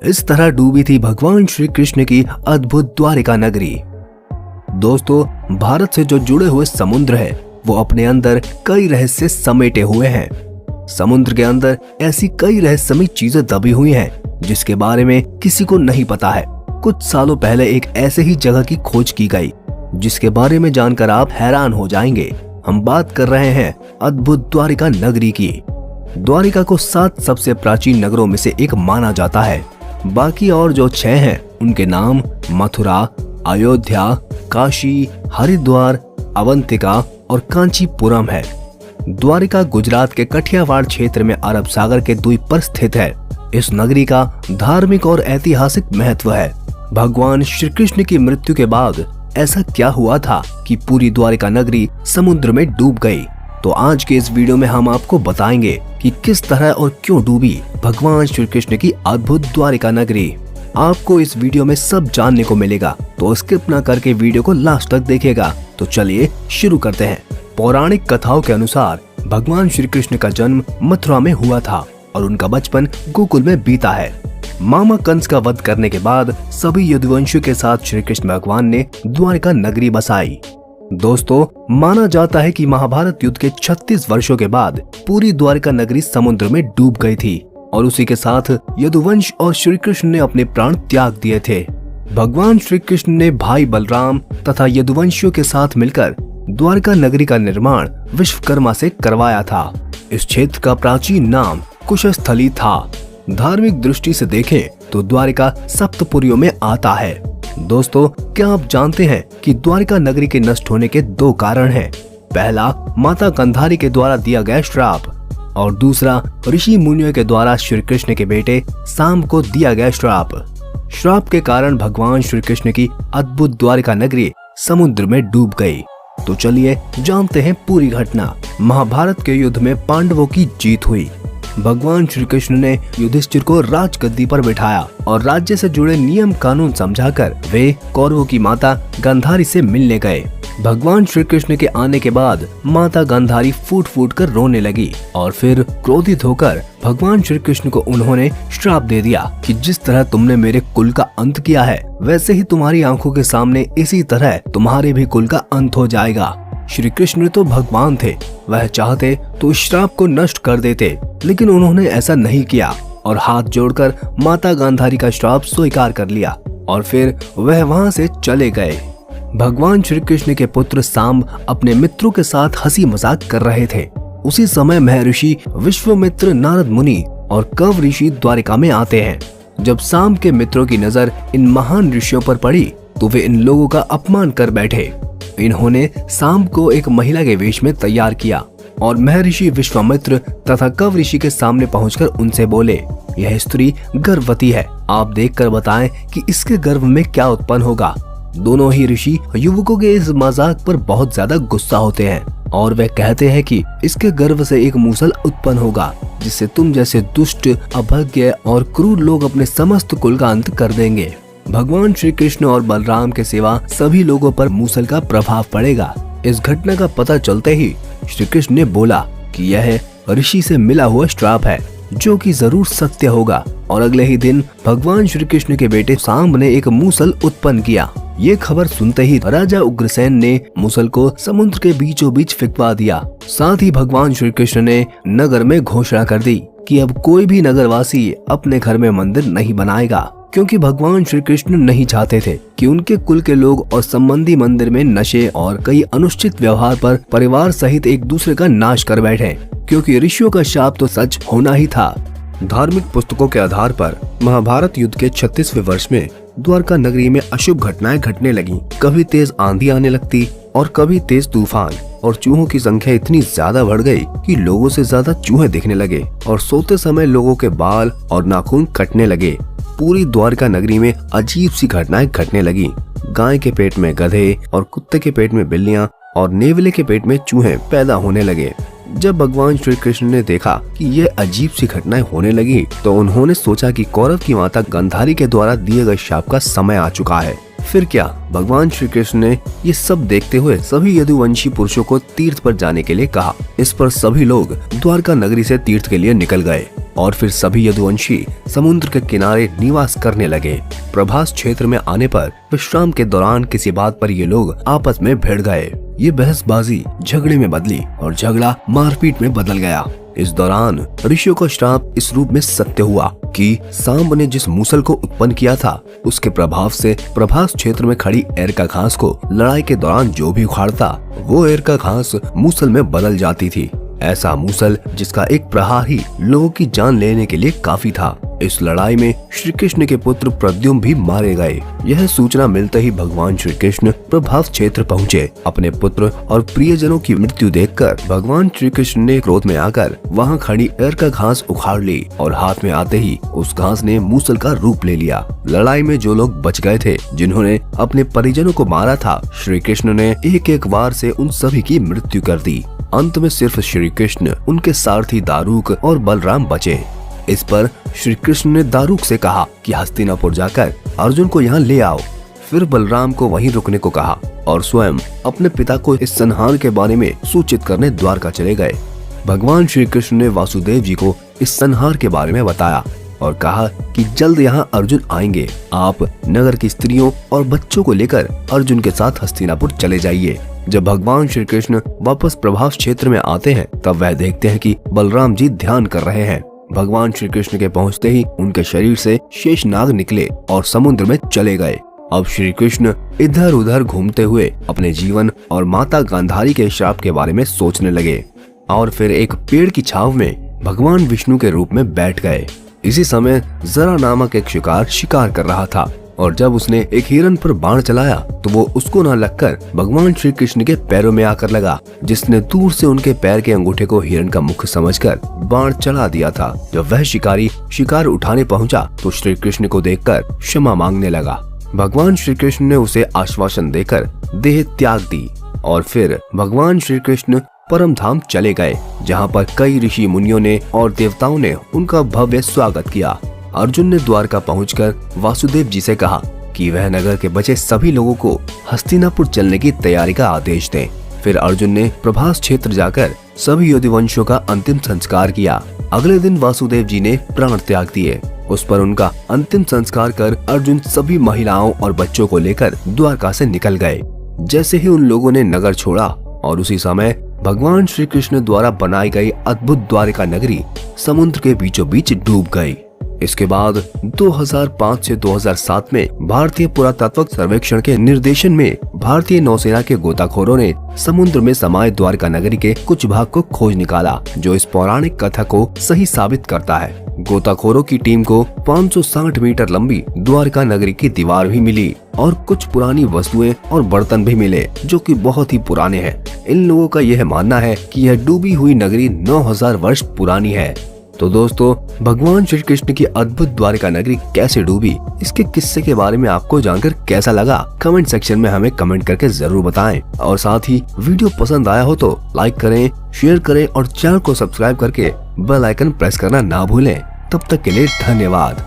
इस तरह डूबी थी भगवान श्री कृष्ण की अद्भुत द्वारिका नगरी। दोस्तों, भारत से जो जुड़े हुए समुद्र है वो अपने अंदर कई रहस्य समेटे हुए हैं। समुद्र के अंदर ऐसी कई रहस्यमयी चीजें दबी हुई हैं जिसके बारे में किसी को नहीं पता है। कुछ सालों पहले एक ऐसे ही जगह की खोज की गई जिसके बारे में जानकर आप हैरान हो जाएंगे। हम बात कर रहे हैं अद्भुत द्वारिका नगरी की। द्वारिका को 7 सबसे प्राचीन नगरों में से एक माना जाता है। बाकी और जो 6 हैं उनके नाम मथुरा, अयोध्या, काशी, हरिद्वार, अवंतिका और कांचीपुरम है। द्वारिका गुजरात के कठियावाड़ क्षेत्र में अरब सागर के द्वीप पर स्थित है। इस नगरी का धार्मिक और ऐतिहासिक महत्व है। भगवान श्री कृष्ण की मृत्यु के बाद ऐसा क्या हुआ था कि पूरी द्वारिका नगरी समुद्र में डूब गई? तो आज के इस वीडियो में हम आपको बताएंगे कि किस तरह और क्यों डूबी भगवान श्री कृष्ण की अद्भुत द्वारिका नगरी। आपको इस वीडियो में सब जानने को मिलेगा, तो स्किप न करके वीडियो को लास्ट तक देखिएगा। तो चलिए शुरू करते हैं। पौराणिक कथाओं के अनुसार भगवान श्री कृष्ण का जन्म मथुरा में हुआ था और उनका बचपन गोकुल में बीता है। मामा कंस का वध करने के बाद सभी यदुवंशियों के साथ श्री कृष्ण भगवान ने द्वारिका नगरी बसाई। दोस्तों, माना जाता है कि महाभारत युद्ध के 36 वर्षों के बाद पूरी द्वारिका नगरी समुद्र में डूब गई थी और उसी के साथ यदुवंश और श्री कृष्ण ने अपने प्राण त्याग दिए थे। भगवान श्री कृष्ण ने भाई बलराम तथा यदुवंशियों के साथ मिलकर द्वारिका नगरी का निर्माण विश्वकर्मा से करवाया था। इस क्षेत्र का प्राचीन नाम कुशस्थली था। धार्मिक दृष्टि से देखें तो द्वारिका सप्तपुरियों में आता है। दोस्तों, क्या आप जानते हैं कि द्वारिका नगरी के नष्ट होने के 2 कारण हैं? पहला, माता गांधारी के द्वारा दिया गया श्राप और दूसरा, ऋषि मुनियों के द्वारा श्री कृष्ण के बेटे सांब को दिया गया श्राप। श्राप के कारण भगवान श्री कृष्ण की अद्भुत द्वारिका नगरी समुद्र में डूब गई। तो चलिए जानते हैं पूरी घटना। महाभारत के युद्ध में पांडवों की जीत हुई। भगवान श्री कृष्ण ने युधिष्ठिर को राजगद्दी पर बिठाया और राज्य से जुड़े नियम कानून समझाकर वे कौरवों की माता गांधारी से मिलने गए। भगवान श्री कृष्ण के आने के बाद माता गांधारी फूट फूट कर रोने लगी और फिर क्रोधित होकर भगवान श्री कृष्ण को उन्होंने श्राप दे दिया कि जिस तरह तुमने मेरे कुल का अंत किया है वैसे ही तुम्हारी आंखों के सामने इसी तरह तुम्हारे भी कुल का अंत हो जाएगा। श्री कृष्ण तो भगवान थे, वह चाहते तो श्राप को नष्ट कर देते, लेकिन उन्होंने ऐसा नहीं किया और हाथ जोड़कर माता गांधारी का श्राप स्वीकार कर लिया और फिर वह वहां से चले गए। भगवान श्री कृष्ण के पुत्र सांब अपने मित्रों के साथ हंसी मजाक कर रहे थे। उसी समय महर्षि विश्वामित्र, नारद मुनि और कव ऋषि द्वारिका में आते हैं। जब सांब के मित्रों की नजर इन महान ऋषियों पर पड़ी तो वे इन लोगों का अपमान कर बैठे। इन्होंने सांब को एक महिला के वेश में तैयार किया और महर्षि विश्वामित्र तथा कव ऋषि के सामने पहुंचकर उनसे बोले, यह स्त्री गर्भवती है, आप देखकर बताएं कि इसके गर्भ में क्या उत्पन्न होगा। दोनों ही ऋषि युवकों के इस मजाक पर बहुत ज्यादा गुस्सा होते हैं और वे कहते हैं कि इसके गर्भ से एक मूसल उत्पन्न होगा जिससे तुम जैसे दुष्ट, अभज्ञ और क्रूर लोग अपने समस्त कुल का अंत कर देंगे। भगवान श्री कृष्ण और बलराम के सिवा सभी लोगों पर मूसल का प्रभाव पड़ेगा। इस घटना का पता चलते ही श्री कृष्ण ने बोला कि यह ऋषि से मिला हुआ श्राप है जो कि जरूर सत्य होगा और अगले ही दिन भगवान श्री कृष्ण के बेटे सांब ने एक मूसल उत्पन्न किया। ये खबर सुनते ही राजा उग्रसेन ने मूसल को समुद्र के बीचों बीच फिकवा दिया। साथ ही भगवान श्री कृष्ण ने नगर में घोषणा कर दी कि अब कोई भी नगरवासी अपने घर में मंदिर नहीं बनाएगा, क्योंकि भगवान श्री कृष्ण नहीं चाहते थे कि उनके कुल के लोग और संबंधी मंदिर में नशे और कई अनुचित व्यवहार पर परिवार सहित एक दूसरे का नाश कर बैठे, क्योंकि ऋषियों का शाप तो सच होना ही था। धार्मिक पुस्तकों के आधार पर महाभारत युद्ध के 36वें वर्ष में द्वारका नगरी में अशुभ घटनाएं घटने लगीं। कभी तेज आंधी आने लगती और कभी तेज तूफान, और चूहों की संख्या इतनी ज्यादा बढ़ गई कि लोगों से ज्यादा चूहे दिखने लगे और सोते समय लोगों के बाल और नाखून कटने लगे। पूरी द्वारका नगरी में अजीब सी घटनाएं घटने लगी। गाय के पेट में गधे और कुत्ते के पेट में बिल्लियां और नेवले के पेट में चूहे पैदा होने लगे। जब भगवान श्री कृष्ण ने देखा कि ये अजीब सी घटनाएं होने लगी तो उन्होंने सोचा कि कौरव की माता गांधारी के द्वारा दिए गए शाप का समय आ चुका है। फिर क्या, भगवान श्री कृष्ण ने ये सब देखते हुए सभी यदुवंशी पुरुषों को तीर्थ पर जाने के लिए कहा। इस पर सभी लोग द्वारका नगरी से तीर्थ के लिए निकल गए और फिर सभी यदुवंशी समुद्र के किनारे निवास करने लगे। प्रभास क्षेत्र में आने पर विश्राम के दौरान किसी बात पर ये लोग आपस में भिड़ गए। ये बहसबाजी झगड़े में बदली और झगड़ा मारपीट में बदल गया। इस दौरान ऋषियों का श्राप इस रूप में सत्य हुआ कि सांब ने जिस मूसल को उत्पन्न किया था उसके प्रभाव से प्रभास क्षेत्र में खड़ी एरका घास को लड़ाई के दौरान जो भी उखाड़ता वो एरका घास मूसल में बदल जाती थी। ऐसा मूसल जिसका एक प्रहार ही लोगों की जान लेने के लिए काफी था। इस लड़ाई में श्री कृष्ण के पुत्र प्रद्युम्न भी मारे गए। यह सूचना मिलते ही भगवान श्री कृष्ण प्रभास क्षेत्र पहुँचे। अपने पुत्र और प्रियजनों की मृत्यु देखकर भगवान श्री कृष्ण ने क्रोध में आकर वहां खड़ी एरका घास उखाड़ ली और हाथ में आते ही उस घास ने मूसल का रूप ले लिया। लड़ाई में जो लोग बच गए थे, जिन्होंने अपने परिजनों को मारा था, श्री कृष्ण ने एक एक वार से उन सभी की मृत्यु कर दी। अंत में सिर्फ श्री कृष्ण, उनके सारथी दारूक और बलराम बचे। इस पर श्री कृष्ण ने दारूक से कहा कि हस्तिनापुर जाकर अर्जुन को यहाँ ले आओ। फिर बलराम को वहीं रुकने को कहा और स्वयं अपने पिता को इस संहार के बारे में सूचित करने द्वारका चले गए। भगवान श्री कृष्ण ने वासुदेव जी को इस संहार के बारे में बताया और कहा कि जल्द यहाँ अर्जुन आएंगे। आप नगर की स्त्रियों और बच्चों को लेकर अर्जुन के साथ हस्तिनापुर चले जाइए। जब भगवान श्री कृष्ण वापस प्रभास क्षेत्र में आते हैं तब वह देखते हैं कि बलराम जी ध्यान कर रहे हैं। भगवान श्री कृष्ण के पहुंचते ही उनके शरीर से शेषनाग निकले और समुद्र में चले गए। अब श्री कृष्ण इधर उधर घूमते हुए अपने जीवन और माता गांधारी के श्राप के बारे में सोचने लगे और फिर एक पेड़ की छाव में भगवान विष्णु के रूप में बैठ गए। इसी समय जरा नामक एक शिकार कर रहा था और जब उसने एक हिरन पर बाण चलाया तो वो उसको न लगकर भगवान श्री कृष्ण के पैरों में आकर लगा, जिसने दूर से उनके पैर के अंगूठे को हिरन का मुख समझकर बाण चला दिया था। जब वह शिकारी शिकार उठाने पहुंचा तो श्री कृष्ण को देखकर क्षमा मांगने लगा। भगवान श्री कृष्ण ने उसे आश्वासन देकर देह त्याग दी और फिर भगवान श्री कृष्ण परम धाम चले गए, जहाँ पर कई ऋषि मुनियों ने और देवताओं ने उनका भव्य स्वागत किया। अर्जुन ने द्वारका पहुंचकर वासुदेव जी से कहा कि वह नगर के बचे सभी लोगों को हस्तिनापुर चलने की तैयारी का आदेश दें। फिर अर्जुन ने प्रभास क्षेत्र जाकर सभी यदुवंशियों का अंतिम संस्कार किया। अगले दिन वासुदेव जी ने प्राण त्याग दिए। उस पर उनका अंतिम संस्कार कर अर्जुन सभी महिलाओं और बच्चों को लेकर द्वारका से निकल गए। जैसे ही उन लोगों ने नगर छोड़ा और उसी समय भगवान श्री कृष्ण द्वारा बनाई गई अद्भुत द्वारिका नगरी समुद्र के बीचों बीच डूब गई। इसके बाद 2005 से 2007 में भारतीय पुरातत्व सर्वेक्षण के निर्देशन में भारतीय नौसेना के गोताखोरों ने समुद्र में समाये द्वारका नगरी के कुछ भाग को खोज निकाला, जो इस पौराणिक कथा को सही साबित करता है। गोताखोरों की टीम को 560 मीटर लंबी द्वारका नगरी की दीवार भी मिली और कुछ पुरानी वस्तुएं और बर्तन भी मिले, जो कि बहुत ही पुराने हैं। इन लोगों का यह मानना है कि यह डूबी हुई नगरी 9000 वर्ष पुरानी है। तो दोस्तों, भगवान श्री कृष्ण की अद्भुत द्वारिका नगरी कैसे डूबी, इसके किस्से के बारे में आपको जानकर कैसा लगा, कमेंट सेक्शन में हमें कमेंट करके जरूर बताएं। और साथ ही वीडियो पसंद आया हो तो लाइक करें, शेयर करें और चैनल को सब्सक्राइब करके बेल आइकन प्रेस करना ना भूलें। तब तक के लिए धन्यवाद।